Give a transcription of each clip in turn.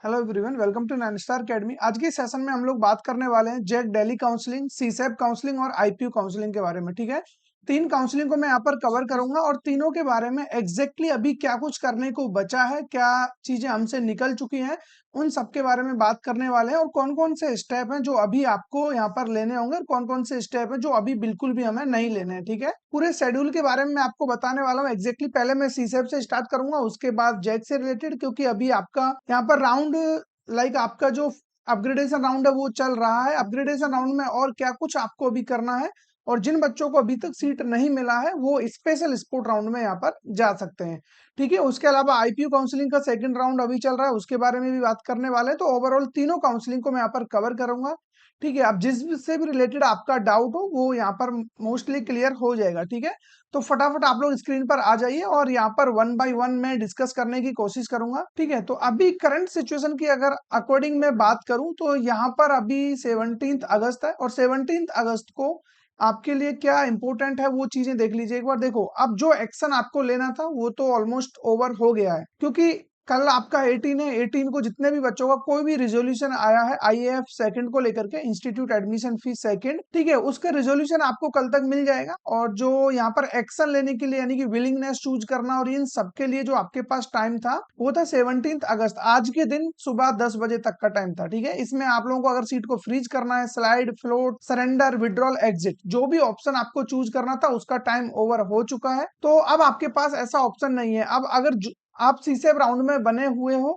Hello everyone, welcome to nine star academy. आज के session में हम लोग बात करने वाले हैं जेक दिल्ली काउंसलिंग, सीसेप काउंसलिंग और आईपीयू काउंसलिंग के बारे में। ठीक है, तीन काउंसलिंग को मैं यहाँ पर कवर करूंगा और तीनों के बारे में एग्जैक्टली अभी क्या कुछ करने को बचा है, क्या चीजें हमसे निकल चुकी हैं, उन सब के बारे में बात करने वाले हैं। और कौन कौन से स्टेप हैं जो अभी आपको यहाँ पर लेने होंगे और कौन कौन से स्टेप हैं जो अभी बिल्कुल भी हमें नहीं लेने हैं। ठीक है, पूरे शेड्यूल के बारे में मैं आपको बताने वाला हूँ एग्जैक्टली। पहले मैं सीसेप से स्टार्ट करूंगा, उसके बाद जेक से रिलेटेड, क्योंकि अभी आपका यहाँ पर राउंड आपका जो अपग्रेडेशन राउंड है वो चल रहा है। अपग्रेडेशन राउंड में और क्या कुछ आपको अभी करना है, और जिन बच्चों को अभी तक सीट नहीं मिला है वो स्पेशल स्पोर्ट राउंड में यहाँ पर जा सकते हैं। ठीक है, उसके अलावा आईपीयू काउंसलिंग का सेकंड राउंड अभी चल रहा है, उसके बारे में भी बात करने वाले हैं। तो ओवरऑल तीनों काउंसलिंग को मैं यहाँ पर कवर करूंगा। ठीक है, अब जिससे भी रिलेटेड आपका डाउट हो वो यहाँ पर मोस्टली क्लियर हो जाएगा। ठीक है, तो फटाफट आप लोग स्क्रीन पर आ जाइए और यहाँ पर वन बाय वन मैं डिस्कस करने की कोशिश करूंगा। ठीक है, तो अभी करंट सिचुएशन की अगर अकॉर्डिंग मैं बात करूं तो यहाँ पर अभी 17 अगस्त है, और 17 अगस्त को आपके लिए क्या इंपॉर्टेंट है वो चीजें देख लीजिए एक बार। देखो, अब जो एक्शन आपको लेना था वो तो ऑलमोस्ट ओवर हो गया है, क्योंकि कल आपका 18 है। 18 को जितने भी बच्चों का कोई भी रिजोल्यूशन आया है आईएएफ सेकंड को लेकर के, इंस्टीट्यूट एडमिशन फीस सेकंड, ठीक है, उसका रिजोल्यूशन आपको कल तक मिल जाएगा। और जो यहाँ पर एक्शन लेने के लिए यानी कि विलिंगनेस चूज करना और इन सब के लिए जो आपके पास टाइम था वो था 17 अगस्त, आज के दिन सुबह 10 बजे तक का टाइम था। ठीक है, इसमें आप लोगों को अगर सीट को फ्रीज करना है, slide, float, surrender, withdrawal, exit, जो भी ऑप्शन आपको चूज करना था उसका टाइम ओवर हो चुका है। तो अब आपके पास ऐसा ऑप्शन नहीं है। अब अगर आप सीसेब राउंड में बने हुए हो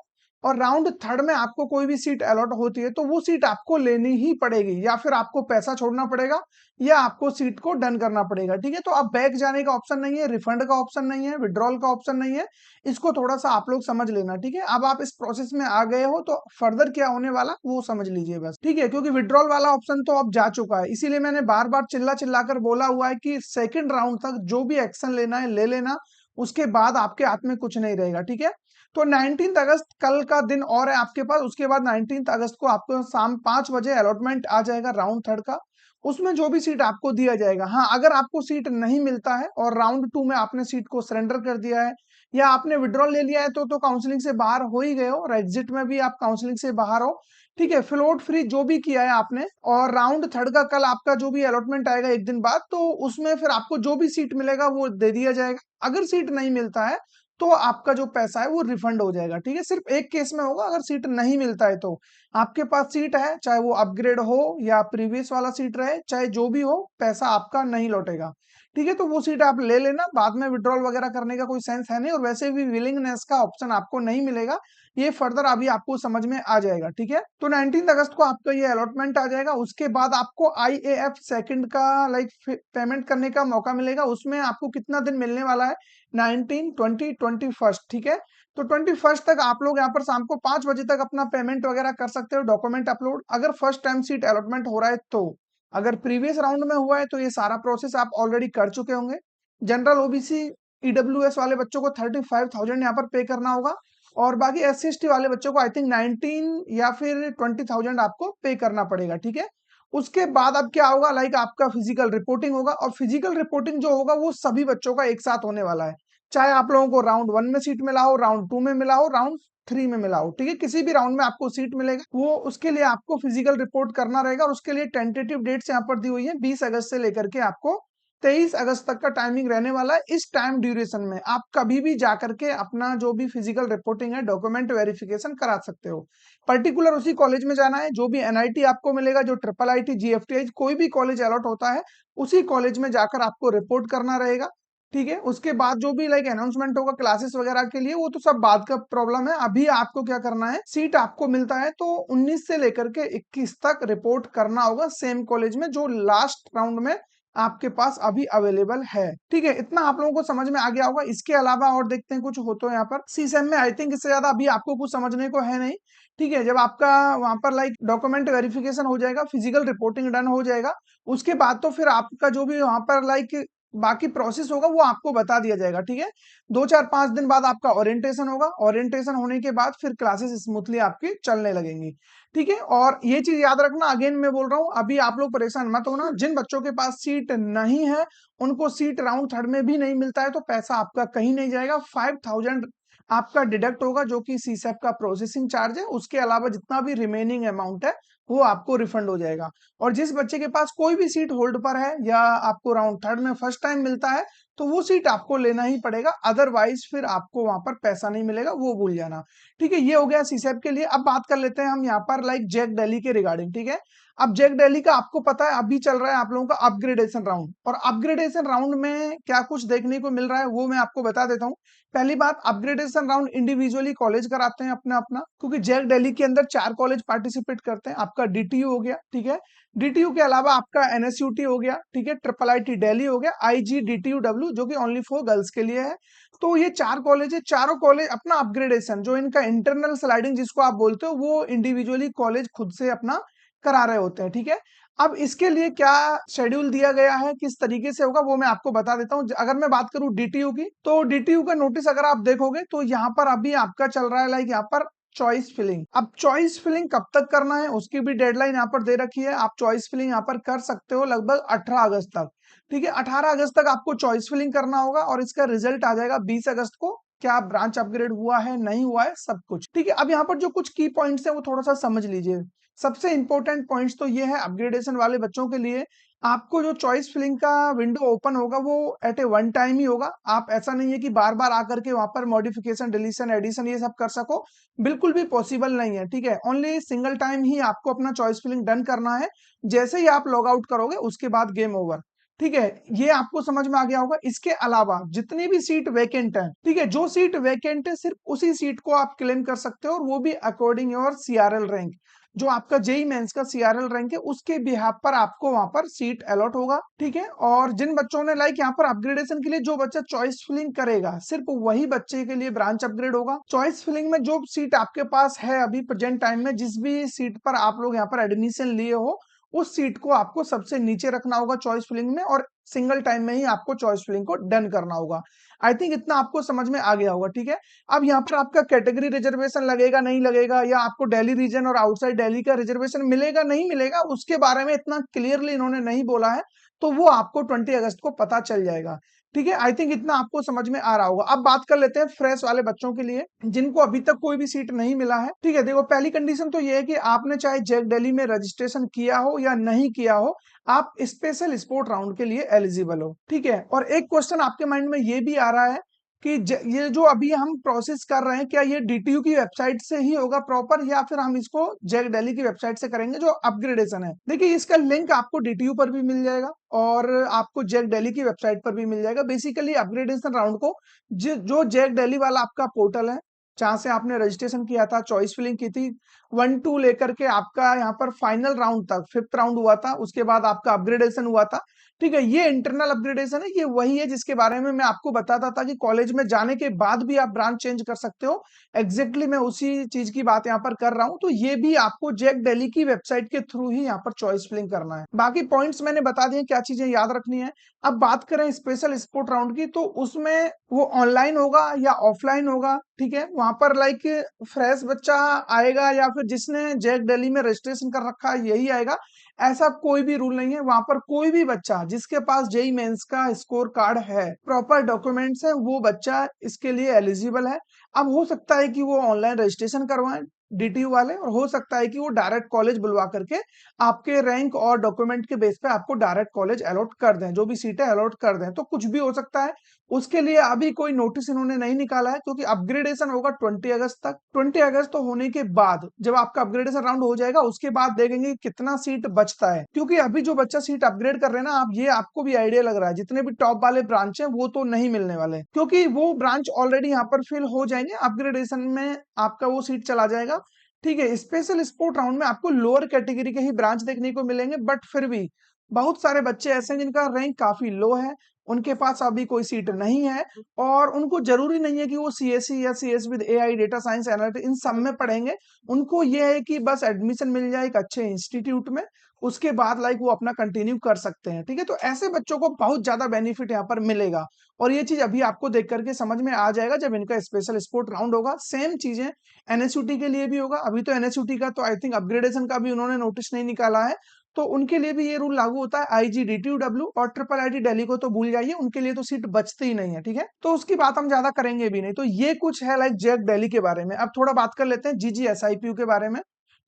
और राउंड थर्ड में आपको कोई भी सीट अलॉट होती है तो वो सीट आपको लेनी ही पड़ेगी, या फिर आपको पैसा छोड़ना पड़ेगा या आपको सीट को डन करना पड़ेगा। ठीक है, तो अब बैक जाने का ऑप्शन नहीं है, रिफंड का ऑप्शन नहीं है, विड्रॉल का ऑप्शन नहीं है। इसको थोड़ा सा आप लोग समझ लेना। ठीक है, अब आप इस प्रोसेस में आ गए हो तो फर्दर क्या होने वाला वो समझ लीजिए बस। ठीक है, क्योंकि विड्रॉल वाला ऑप्शन तो अब जा चुका है, इसीलिए मैंने बार बार चिल्ला चिल्ला कर बोला हुआ है कि सेकेंड राउंड तक जो भी एक्शन लेना है ले लेना, उसके बाद आपके हाथ में कुछ नहीं रहेगा। ठीक है, तो 19 अगस्त कल का दिन और है आपके पास। उसके बाद 19 अगस्त को आपको शाम 5 बजे अलॉटमेंट आ जाएगा राउंड थर्ड का, उसमें जो भी सीट आपको दिया जाएगा। हाँ, अगर आपको सीट नहीं मिलता है और राउंड टू में आपने सीट को सरेंडर कर दिया है या आपने विड्रॉल ले लिया है तो काउंसलिंग से बाहर हो ही गए हो, और एग्जिट में भी आप काउंसलिंग से बाहर हो। ठीक है, फ्लोट फ्री जो भी किया है आपने, और राउंड थर्ड का कल आपका जो भी अलॉटमेंट आएगा एक दिन बाद, तो उसमें फिर आपको जो भी सीट मिलेगा वो दे दिया जाएगा। अगर सीट नहीं मिलता है तो आपका जो पैसा है वो रिफंड हो जाएगा। ठीक है, सिर्फ एक केस में होगा, अगर सीट नहीं मिलता है तो आपके पास सीट है, चाहे वो अपग्रेड हो या प्रीवियस वाला सीट रहे, चाहे जो भी हो, पैसा आपका नहीं लौटेगा। ठीक है, तो वो सीट आप ले लेना, बाद में विड्रॉल वगैरह करने का कोई सेंस है नहीं, और वैसे भी विलिंगनेस का ऑप्शन आपको नहीं मिलेगा। ये फर्दर अभी आपको समझ में आ जाएगा। ठीक है, तो 19 अगस्त को आपका ये अलॉटमेंट आ जाएगा। उसके बाद आपको आईएएफ सेकंड का पेमेंट करने का मौका मिलेगा। उसमें आपको कितना दिन मिलने वाला है? 19, 20, 21। ठीक है, तो 21 तक आप लोग यहाँ पर शाम को 5 बजे तक अपना पेमेंट वगैरह कर सकते हो, डॉक्यूमेंट अपलोड, अगर फर्स्ट टाइम सीट अलॉटमेंट हो रहा है तो। अगर प्रीवियस राउंड में हुआ है तो ये सारा प्रोसेस आप ऑलरेडी कर चुके होंगे। जनरल, ओबीसी, ईडब्ल्यूएस वाले बच्चों को 35,000 यहाँ पर पे करना होगा, और बाकी एससी एसटी वाले बच्चों को आई थिंक 19 या फिर 20,000 आपको पे करना पड़ेगा। ठीक है, उसके बाद अब क्या होगा, आपका फिजिकल रिपोर्टिंग होगा, और फिजिकल रिपोर्टिंग जो होगा वो सभी बच्चों का एक साथ होने वाला है, चाहे आप लोगों को राउंड 1 में सीट मिला हो, राउंड 2 में मिला हो, राउंड 3 में मिला हो। ठीक है, किसी भी राउंड में आपको सीट मिलेगा, वो उसके लिए आपको फिजिकल रिपोर्ट करना रहेगा, और उसके लिए टेंटेटिव डेट्स यहाँ पर दी हुई है, 20 अगस्त से लेकर के आपको 23 अगस्त तक का टाइमिंग रहने वाला है। इस टाइम ड्यूरेशन में आप कभी भी जाकर के अपना जो भी फिजिकल रिपोर्टिंग है, डॉक्यूमेंट वेरिफिकेशन करा सकते हो। पर्टिकुलर उसी कॉलेज में जाना है, जो भी एनआईटी आपको मिलेगा, जो ट्रिपल आईटी, जीएफटीआई, कोई भी कॉलेज अलॉट होता है उसी कॉलेज में जाकर आपको रिपोर्ट करना रहेगा। ठीक है, उसके बाद जो भी अनाउंसमेंट होगा क्लासेस वगैरह के लिए, वो तो सब बाद का प्रॉब्लम है। अभी आपको क्या करना है, सीट आपको मिलता है तो 19 से लेकर के 21 तक रिपोर्ट करना होगा सेम कॉलेज में जो लास्ट राउंड में आपके पास अभी अवेलेबल है। ठीक है, इतना आप लोगों को समझ में आ गया होगा। इसके अलावा और देखते हैं कुछ हो तो यहाँ पर सीसेम में आई थिंक इससे ज्यादा अभी आपको कुछ समझने को है नहीं। ठीक है, जब आपका वहां पर डॉक्यूमेंट वेरिफिकेशन हो जाएगा, फिजिकल रिपोर्टिंग डन हो जाएगा, उसके बाद तो फिर आपका जो भी वहां पर बाकी प्रोसेस होगा वो आपको बता दिया जाएगा। ठीक है, 2 4 5 दिन बाद आपका ओरिएंटेशन होगा, ओरिएंटेशन होने के बाद फिर क्लासेस स्मूथली आपकी चलने लगेंगी। ठीक है, और ये चीज याद रखना, अगेन मैं बोल रहा हूँ, अभी आप लोग परेशान मत होना। जिन बच्चों के पास सीट नहीं है उनको सीट राउंड थर्ड में भी नहीं मिलता है तो पैसा आपका कहीं नहीं जाएगा। 5,000 आपका डिडक्ट होगा, जो कि सीसैप का प्रोसेसिंग चार्ज है। उसके अलावा जितना भी रिमेनिंग अमाउंट है वो आपको रिफंड हो जाएगा। और जिस बच्चे के पास कोई भी सीट होल्ड पर है या आपको राउंड थर्ड में फर्स्ट टाइम मिलता है, तो वो सीट आपको लेना ही पड़ेगा, अदरवाइज फिर आपको वहां पर पैसा नहीं मिलेगा, वो भूल जाना। ठीक है, ये हो गया सीसैप के लिए। अब बात कर लेते हैं हम यहाँ पर लाइक जैक दिल्ली के रिगार्डिंग। ठीक है, अब जैक दिल्ली का आपको पता है अभी चल रहा है आप लोगों का अपग्रेडेशन राउंड, और अपग्रेडेशन राउंड में क्या कुछ देखने को मिल रहा है वो मैं आपको बता देता हूँ। पहली बात, अपग्रेडेशन राउंड इंडिविजुअली कॉलेज कराते हैं अपना अपना, क्योंकि जैक दिल्ली के अंदर 4 कॉलेज पार्टिसिपेट करते हैं। आपका डीटीयू हो गया, ठीक है, डीटीयू के अलावा आपका एनएसयूटी हो गया, ठीक है, ट्रिपल आईटी दिल्ली हो गया, आईजीडीटीयूडब्ल्यू जो कि ओनली फॉर गर्ल्स के लिए है। तो ये 4 कॉलेज है, चारों कॉलेज अपना अपग्रेडेशन, जो इनका इंटरनल स्लाइडिंग जिसको आप बोलते हो, वो इंडिविजुअली कॉलेज खुद से अपना करा रहे होते हैं। ठीक है, अब इसके लिए क्या शेड्यूल दिया गया है, किस तरीके से होगा, वो मैं आपको बता देता हूं। अगर मैं बात करूं डीटीयू की, तो डीटीयू का नोटिस अगर आप देखोगे तो यहाँ पर अभी आपका चल रहा है लाइक यहाँ पर चॉइस फिलिंग। अब चॉइस फिलिंग कब तक करना है उसकी भी डेडलाइन यहाँ पर दे रखी है। आप चॉइस फिलिंग यहाँ पर कर सकते हो लगभग 18 अगस्त तक। ठीक है, 18 अगस्त तक आपको चॉइस फिलिंग करना होगा, और इसका रिजल्ट आ जाएगा 20 अगस्त को। क्या ब्रांच अपग्रेड हुआ है नहीं हुआ है सब कुछ। ठीक है, अब यहाँ पर जो कुछ की पॉइंट्स है वो थोड़ा सा समझ लीजिए। सबसे इंपॉर्टेंट पॉइंट्स तो ये है अपग्रेडेशन वाले बच्चों के लिए, आपको जो चॉइस फिलिंग का विंडो ओपन होगा वो एट ए वन टाइम ही होगा। आप ऐसा नहीं है कि बार बार आकर के वहां पर मॉडिफिकेशन डिलीशन एडिशन ये सब कर सको, बिल्कुल भी पॉसिबल नहीं है। ठीक है, ओनली सिंगल टाइम ही आपको अपना चॉइस फिलिंग डन करना है। जैसे ही आप लॉग आउट करोगे उसके बाद गेम ओवर। ठीक है, ये आपको समझ में आ गया होगा। इसके अलावा जितनी भी सीट वैकेंट है, ठीक है, जो सीट वैकेंट है सिर्फ उसी सीट को आप क्लेम कर सकते हो, और वो भी अकॉर्डिंग योर सीआरएल रैंक। जो आपका जेई मेंस का सीआरएल रैंक है उसके बिहाफ पर आपको वहां पर सीट अलॉट होगा। ठीक है, और जिन बच्चों ने लाइक यहाँ पर अपग्रेडेशन के लिए जो बच्चा चॉइस फिलिंग करेगा, सिर्फ वही बच्चे के लिए ब्रांच अपग्रेड होगा। चॉइस फिलिंग में जो सीट आपके पास है अभी प्रेजेंट टाइम में, जिस भी सीट पर आप लोग यहाँ पर एडमिशन लिए हो, उस सीट को आपको सबसे नीचे रखना होगा चॉइस फिलिंग में, और सिंगल टाइम में ही आपको चॉइस फिलिंग को डन करना होगा। आई थिंक इतना आपको समझ में आ गया होगा। ठीक है, अब यहाँ पर आपका कैटेगरी रिजर्वेशन लगेगा नहीं लगेगा, या आपको दिल्ली रीजन और आउटसाइड दिल्ली का रिजर्वेशन मिलेगा नहीं मिलेगा, उसके बारे में इतना क्लियरली इन्होंने नहीं बोला है, तो वो आपको 20 अगस्त को पता चल जाएगा। ठीक है, आई थिंक इतना आपको समझ में आ रहा होगा। अब बात कर लेते हैं फ्रेश वाले बच्चों के लिए, जिनको अभी तक कोई भी सीट नहीं मिला है। ठीक है, देखो पहली कंडीशन तो ये है कि आपने चाहे जैक दिल्ली में रजिस्ट्रेशन किया हो या नहीं किया हो, आप स्पेशल स्पोर्ट राउंड के लिए एलिजिबल हो। ठीक है, और एक क्वेश्चन आपके माइंड में ये भी आ रहा है कि ये जो अभी हम प्रोसेस कर रहे हैं, क्या ये डीटीयू की वेबसाइट से ही होगा प्रॉपर, या फिर हम इसको जैक दिल्ली की वेबसाइट से करेंगे जो अपग्रेडेशन है। देखिए, इसका लिंक आपको डीटीयू पर भी मिल जाएगा और आपको जैक दिल्ली की वेबसाइट पर भी मिल जाएगा। बेसिकली अपग्रेडेशन राउंड को जो जैक दिल्ली वाला आपका पोर्टल है, जहां से आपने रजिस्ट्रेशन किया था, चॉइस फिलिंग की थी, 1-2 लेकर के आपका यहाँ पर फाइनल राउंड तक, 5th राउंड हुआ था, उसके बाद आपका अपग्रेडेशन हुआ था। ठीक है, ये इंटरनल अपग्रेडेशन है, ये वही है जिसके बारे में मैं आपको बताता था कि कॉलेज में जाने के बाद भी आप ब्रांच चेंज कर सकते हो। एग्जैक्टली मैं उसी चीज की बात यहाँ पर कर रहा हूँ। तो ये भी आपको जैक दिल्ली की वेबसाइट के थ्रू ही यहाँ पर चॉइस फिलिंग करना है। बाकी पॉइंट्स मैंने बता दिए क्या चीजें याद रखनी है। अब बात करें स्पेशल स्पोर्ट राउंड की, तो उसमें वो ऑनलाइन होगा या ऑफलाइन होगा। ठीक है, वहां पर लाइक फ्रेश बच्चा आएगा या फिर जिसने जैक दिल्ली में रजिस्ट्रेशन कर रखा है यही आएगा, ऐसा कोई भी रूल नहीं है। वहां पर कोई भी बच्चा जिसके पास जेई मेंस का स्कोर कार्ड है, प्रॉपर डॉक्यूमेंट्स है, वो बच्चा इसके लिए एलिजिबल है। अब हो सकता है कि वो ऑनलाइन रजिस्ट्रेशन करवाएं डीटीयू वाले, और हो सकता है कि वो डायरेक्ट कॉलेज बुलवा करके आपके रैंक और डॉक्यूमेंट के बेस पे आपको डायरेक्ट कॉलेज अलॉट कर दें, जो भी सीटें अलॉट कर दें। तो कुछ भी हो सकता है, उसके लिए अभी कोई नोटिस इन्होंने नहीं निकाला है, क्योंकि अपग्रेडेशन होगा 20 अगस्त तक। 20 अगस्त तो होने के बाद जब आपका अपग्रेडेशन राउंड हो जाएगा, उसके बाद देखेंगे कितना सीट बचता है। क्योंकि अभी जो बच्चा सीट अपग्रेड कर रहे हैं ना, आप ये आपको भी आइडिया लग रहा है जितने भी टॉप वाले ब्रांच है वो तो नहीं मिलने वाले, क्योंकि वो ब्रांच ऑलरेडी यहाँ पर फिल हो जाएंगे, अपग्रेडेशन में आपका वो सीट चला जाएगा। ठीक है, स्पेशल स्पोर्ट राउंड में आपको लोअर कैटेगरी के ही ब्रांच देखने को मिलेंगे, बट फिर भी बहुत सारे बच्चे ऐसे हैं जिनका रैंक काफी लो है, उनके पास अभी कोई सीट नहीं है, और उनको जरूरी नहीं है कि वो सीएससी या CS with AI data science analytics इन सब में पढ़ेंगे। उनको ये है कि बस एडमिशन मिल जाए एक अच्छे इंस्टीट्यूट में, उसके बाद लाइक वो अपना कंटिन्यू कर सकते हैं। ठीक है, तो ऐसे बच्चों को बहुत ज्यादा बेनिफिट यहाँ पर मिलेगा, और ये चीज अभी आपको देख करके समझ में आ जाएगा जब इनका स्पेशल स्पोर्ट राउंड होगा। सेम चीजें एनएसयूटी के लिए भी होगा। अभी तो एनएसयूटी का तो आई थिंक अपग्रेडेशन का भी उन्होंने नोटिस नहीं निकाला है, तो उनके लिए भी ये रूल लागू होता है। IGDTUW और ट्रिपल आईटी दिल्ली को तो भूल जाइए, उनके लिए तो सीट बचती ही नहीं है, ठीक है। तो उसकी बात हम ज्यादा करेंगे भी नहीं। तो ये कुछ है लाइक जेक दिल्ली के बारे में। अब थोड़ा बात कर लेते हैं GGSIPU के बारे में,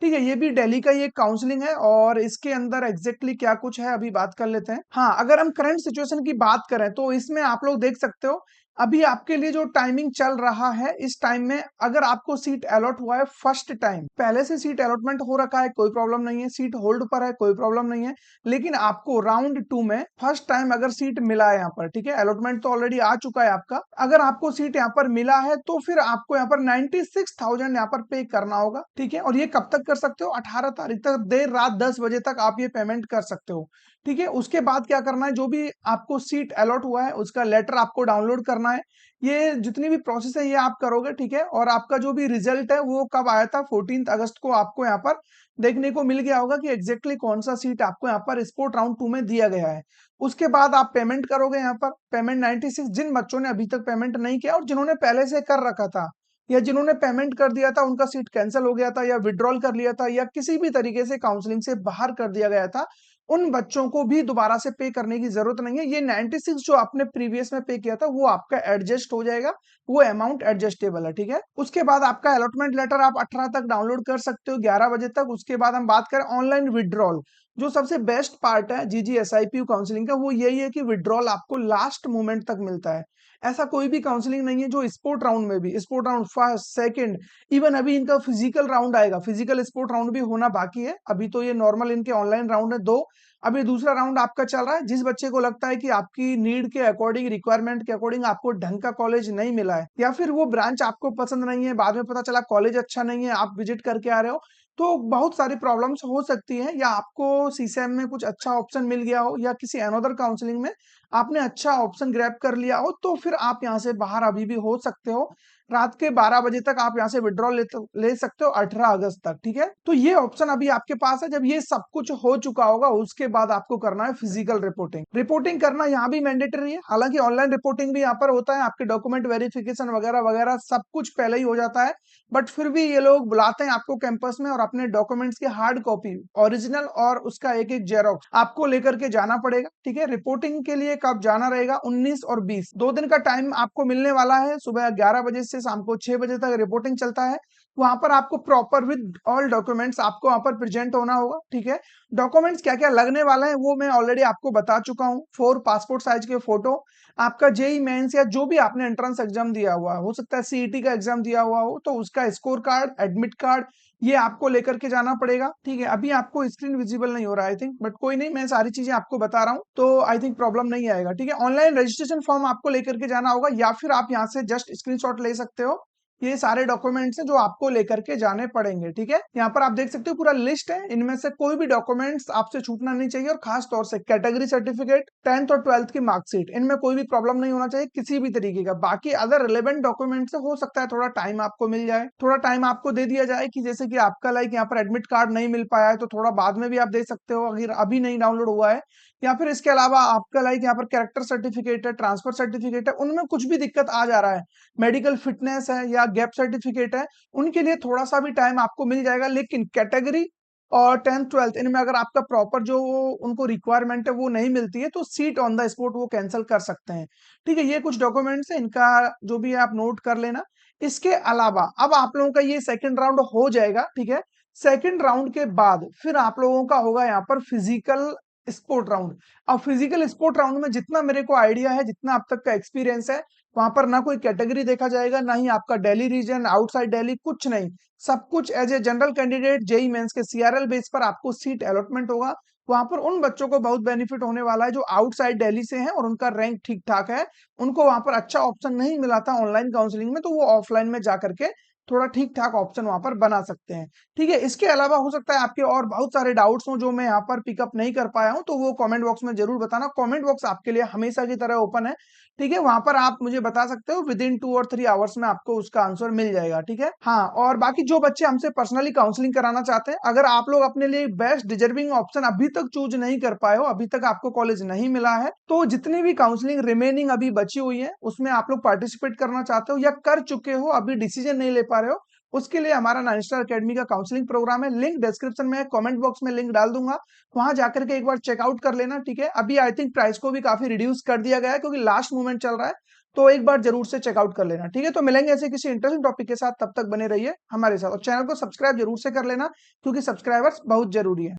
ठीक है। ये भी दिल्ली का ही एक काउंसलिंग है और इसके अंदर एग्जैक्टली क्या कुछ है अभी बात कर लेते हैं। हाँ, अगर हम करंट सिचुएशन की बात करें तो इसमें आप लोग देख सकते हो अभी आपके लिए जो टाइमिंग चल रहा है, इस टाइम में अगर आपको सीट अलॉट हुआ है फर्स्ट टाइम, पहले से सीट अलॉटमेंट हो रखा है कोई प्रॉब्लम नहीं है, सीट होल्ड पर है कोई प्रॉब्लम नहीं है, लेकिन आपको राउंड 2 में फर्स्ट टाइम अगर सीट मिला है यहाँ पर, ठीक है, अलॉटमेंट तो ऑलरेडी आ चुका है आपका, अगर आपको सीट यहाँ पर मिला है तो फिर आपको यहाँ पर 96,000 यहाँ पर पे करना होगा, ठीक है। और ये कब तक कर सकते हो? 18 तारीख तक देर रात 10 बजे तक आप ये पेमेंट कर सकते हो, ठीक है। उसके बाद क्या करना है, जो भी आपको सीट अलॉट हुआ है उसका लेटर आपको डाउनलोड करना है। ये जितनी भी प्रोसेस है ये आप करोगे, ठीक है। और आपका जो भी रिजल्ट है वो कब आया था, 14 अगस्त को आपको यहाँ पर देखने को मिल गया होगा कि एग्जैक्टली कौन सा सीट आपको यहाँ पर स्पोर्ट राउंड 2 में दिया गया है। उसके बाद आप पेमेंट करोगे यहाँ पर, पेमेंट 96 जिन बच्चों ने अभी तक पेमेंट नहीं किया और जिन्होंने पहले से कर रखा था या जिन्होंने पेमेंट कर दिया था उनका सीट कैंसिल हो गया था या विड्रॉल कर लिया था या किसी भी तरीके से काउंसलिंग से बाहर कर दिया गया था, उन बच्चों को भी दोबारा से पे करने की जरूरत नहीं है। ये 96 जो आपने प्रीवियस में पे किया था वो आपका एडजस्ट हो जाएगा, वो अमाउंट एडजस्टेबल है, ठीक है। उसके बाद आपका अलॉटमेंट लेटर आप 18 तक डाउनलोड कर सकते हो 11 बजे तक। उसके बाद हम बात करें ऑनलाइन विड्रॉल, जो सबसे बेस्ट पार्ट है GGSIPU काउंसलिंग का वो यही है कि विड्रॉल आपको लास्ट मोमेंट तक मिलता है। ऐसा कोई भी काउंसलिंग नहीं है जो स्पोर्ट राउंड में भी, sport round first second, even अभी इनका फिजिकल राउंड आएगा, फिजिकल स्पोर्ट राउंड भी होना बाकी है। अभी तो ये नॉर्मल इनके ऑनलाइन राउंड है 2, अभी दूसरा राउंड आपका चल रहा है। जिस बच्चे को लगता है कि आपकी नीड के अकॉर्डिंग, रिक्वायरमेंट के अकॉर्डिंग आपको ढंग का कॉलेज नहीं मिला है या फिर वो ब्रांच आपको पसंद नहीं है, बाद में पता चला कॉलेज अच्छा नहीं है, आप विजिट करके आ रहे हो, तो बहुत सारी प्रॉब्लम्स हो सकती है। या आपको सीसैम में कुछ अच्छा ऑप्शन मिल गया हो या किसी अनदर काउंसलिंग में आपने अच्छा ऑप्शन ग्रैब कर लिया हो, तो फिर आप यहाँ से बाहर अभी भी हो सकते हो। रात के 12 बजे तक आप यहाँ से विड्रॉल ले सकते हो 18 अगस्त तक, ठीक है। तो ये ऑप्शन अभी आपके पास है। जब ये सब कुछ हो चुका होगा उसके बाद आपको करना है फिजिकल रिपोर्टिंग। रिपोर्टिंग करना यहाँ भी मैंडेटरी है, हालांकि ऑनलाइन रिपोर्टिंग भी यहाँ पर होता है, आपके डॉक्यूमेंट वेरिफिकेशन वगैरह वगैरह सब कुछ पहले ही हो जाता है, बट फिर भी ये लोग बुलाते हैं आपको कैंपस में और अपने डॉक्यूमेंट्स की हार्ड कॉपी, ओरिजिनल और उसका एक एक जेरोक्स आपको लेकर के जाना पड़ेगा, ठीक है। रिपोर्टिंग के लिए कब जाना रहेगा? 19 और 20, 2 दिन का टाइम आपको मिलने वाला है। सुबह 11 बजे से शाम को 6 बजे तक रिपोर्टिंग चलता है। वहां पर आपको प्रॉपर विद ऑल डॉक्यूमेंट्स आपको वहां पर प्रेजेंट होना होगा, ठीक है। डॉक्यूमेंट्स क्या क्या लगने वाला है वो मैं ऑलरेडी आपको बता चुका हूँ। 4 पासपोर्ट साइज के फोटो, आपका जेई मेंस या जो भी आपने एंट्रेंस एग्जाम दिया हुआ हो सकता है सीईटी का एग्जाम दिया हुआ हो तो उसका स्कोर कार्ड, एडमिट कार्ड, ये आपको लेकर के जाना पड़ेगा, ठीक है। अभी आपको स्क्रीन विजिबल नहीं हो रहा है आई थिंक, बट कोई नहीं, मैं सारी चीजें आपको बता रहा हूँ तो आई थिंक प्रॉब्लम नहीं आएगा, ठीक है। ऑनलाइन रजिस्ट्रेशन फॉर्म आपको लेकर के जाना होगा या फिर आप यहाँ से जस्ट स्क्रीनशॉट ले सकते हो। ये सारे डॉक्यूमेंट्स हैं जो आपको लेकर के जाने पड़ेंगे, ठीक है। यहाँ पर आप देख सकते हो पूरा लिस्ट है, इनमें से कोई भी डॉक्यूमेंट्स आपसे छूटना नहीं चाहिए और खास तौर से कैटेगरी सर्टिफिकेट, 10th और 12th की मार्कशीट, इनमें कोई भी प्रॉब्लम नहीं होना चाहिए किसी भी तरीके का। बाकी अदर रिलेवेंट डॉक्यूमेंट से हो सकता है थोड़ा टाइम आपको मिल जाए, थोड़ा टाइम आपको दे दिया जाए कि जैसे कि आपका लाइक यहाँ पर एडमिट कार्ड नहीं मिल पाया है तो थोड़ा बाद में भी आप दे सकते हो अगर अभी नहीं डाउनलोड हुआ है, या फिर इसके अलावा आपका लाइक यहाँ पर कैरेक्टर सर्टिफिकेट है, ट्रांसफर सर्टिफिकेट है, उनमें कुछ भी दिक्कत आ जा रहा है, मेडिकल फिटनेस है या गैप सर्टिफिकेट है, उनके लिए थोड़ा सा भी टाइम आपको मिल जाएगा। लेकिन कैटेगरी और 10th 12th इनमें अगर आपका प्रॉपर जो उनको रिक्वायरमेंट है वो नहीं मिलती है तो सीट ऑन द स्पॉट वो कैंसिल कर सकते हैं, ठीक है। ये कुछ डॉक्यूमेंट्स है, इनका जो भी है आप नोट कर लेना। इसके अलावा अब आप लोगों का ये सेकंड राउंड हो जाएगा, ठीक है। सेकंड राउंड के बाद फिर आप लोगों का होगा यहाँ पर फिजिकल स्पोर्ट राउंड। अब फिजिकल स्पोर्ट राउंड में जितना मेरे को आइडिया है, जितना अब तक का एक्सपीरियंस है, वहां पर ना कोई कैटेगरी देखा जाएगा, ना ही आपका दिल्ली रीजन, आउटसाइड दिल्ली, कुछ नहीं। सब कुछ as a general candidate JEE mains के सीआरएल बेस पर आपको सीट अलॉटमेंट होगा। वहां पर उन बच्चों को बहुत बेनिफिट होने वाला है जो आउटसाइड दिल्ली से हैं और उनका रैंक ठीक ठाक है, उनको वहां पर अच्छा ऑप्शन नहीं मिला था ऑनलाइन काउंसलिंग में, तो वो ऑफलाइन में जाकर के थोड़ा ठीक ठाक ऑप्शन वहां पर बना सकते हैं, ठीक है। इसके अलावा हो सकता है आपके और बहुत सारे डाउट्स हो जो मैं यहाँ पर पिकअप नहीं कर पाया हूं, तो वो कमेंट बॉक्स में जरूर बताना। कमेंट बॉक्स आपके लिए हमेशा की तरह ओपन है, ठीक है। वहां पर आप मुझे बता सकते हो, विद इन 2 और 3 आवर्स में आपको उसका आंसर मिल जाएगा, ठीक है। हाँ, और बाकी जो बच्चे हमसे पर्सनली काउंसलिंग कराना चाहते हैं, अगर आप लोग अपने लिए बेस्ट डिजर्विंग ऑप्शन अभी तक चूज नहीं कर पाए हो, अभी तक आपको कॉलेज नहीं मिला है, तो जितनी भी काउंसलिंग रिमेनिंग अभी बची हुई है उसमें आप लोग पार्टिसिपेट करना चाहते हो या कर चुके हो अभी डिसीजन नहीं ले पा रहे हो, उसके लिए हमारा 9 स्टार अकेडमी का काउंसलिंग प्रोग्राम है, लिंक डिस्क्रिप्शन में, कमेंट बॉक्स में लिंक डाल दूंगा, वहां जाकर के एक बार चेकआउट कर लेना, ठीक है। अभी आई थिंक प्राइस को भी काफी रिड्यूस कर दिया गया है क्योंकि लास्ट मोमेंट चल रहा है, तो एक बार जरूर से चेकआउट कर लेना, ठीक है। तो मिलेंगे ऐसे किसी इंटरेस्टिंग टॉपिक के साथ, तब तक बने रहिए हमारे साथ और चैनल को सब्सक्राइब जरूर से कर लेना क्योंकि सब्सक्राइबर्स बहुत जरूरी है।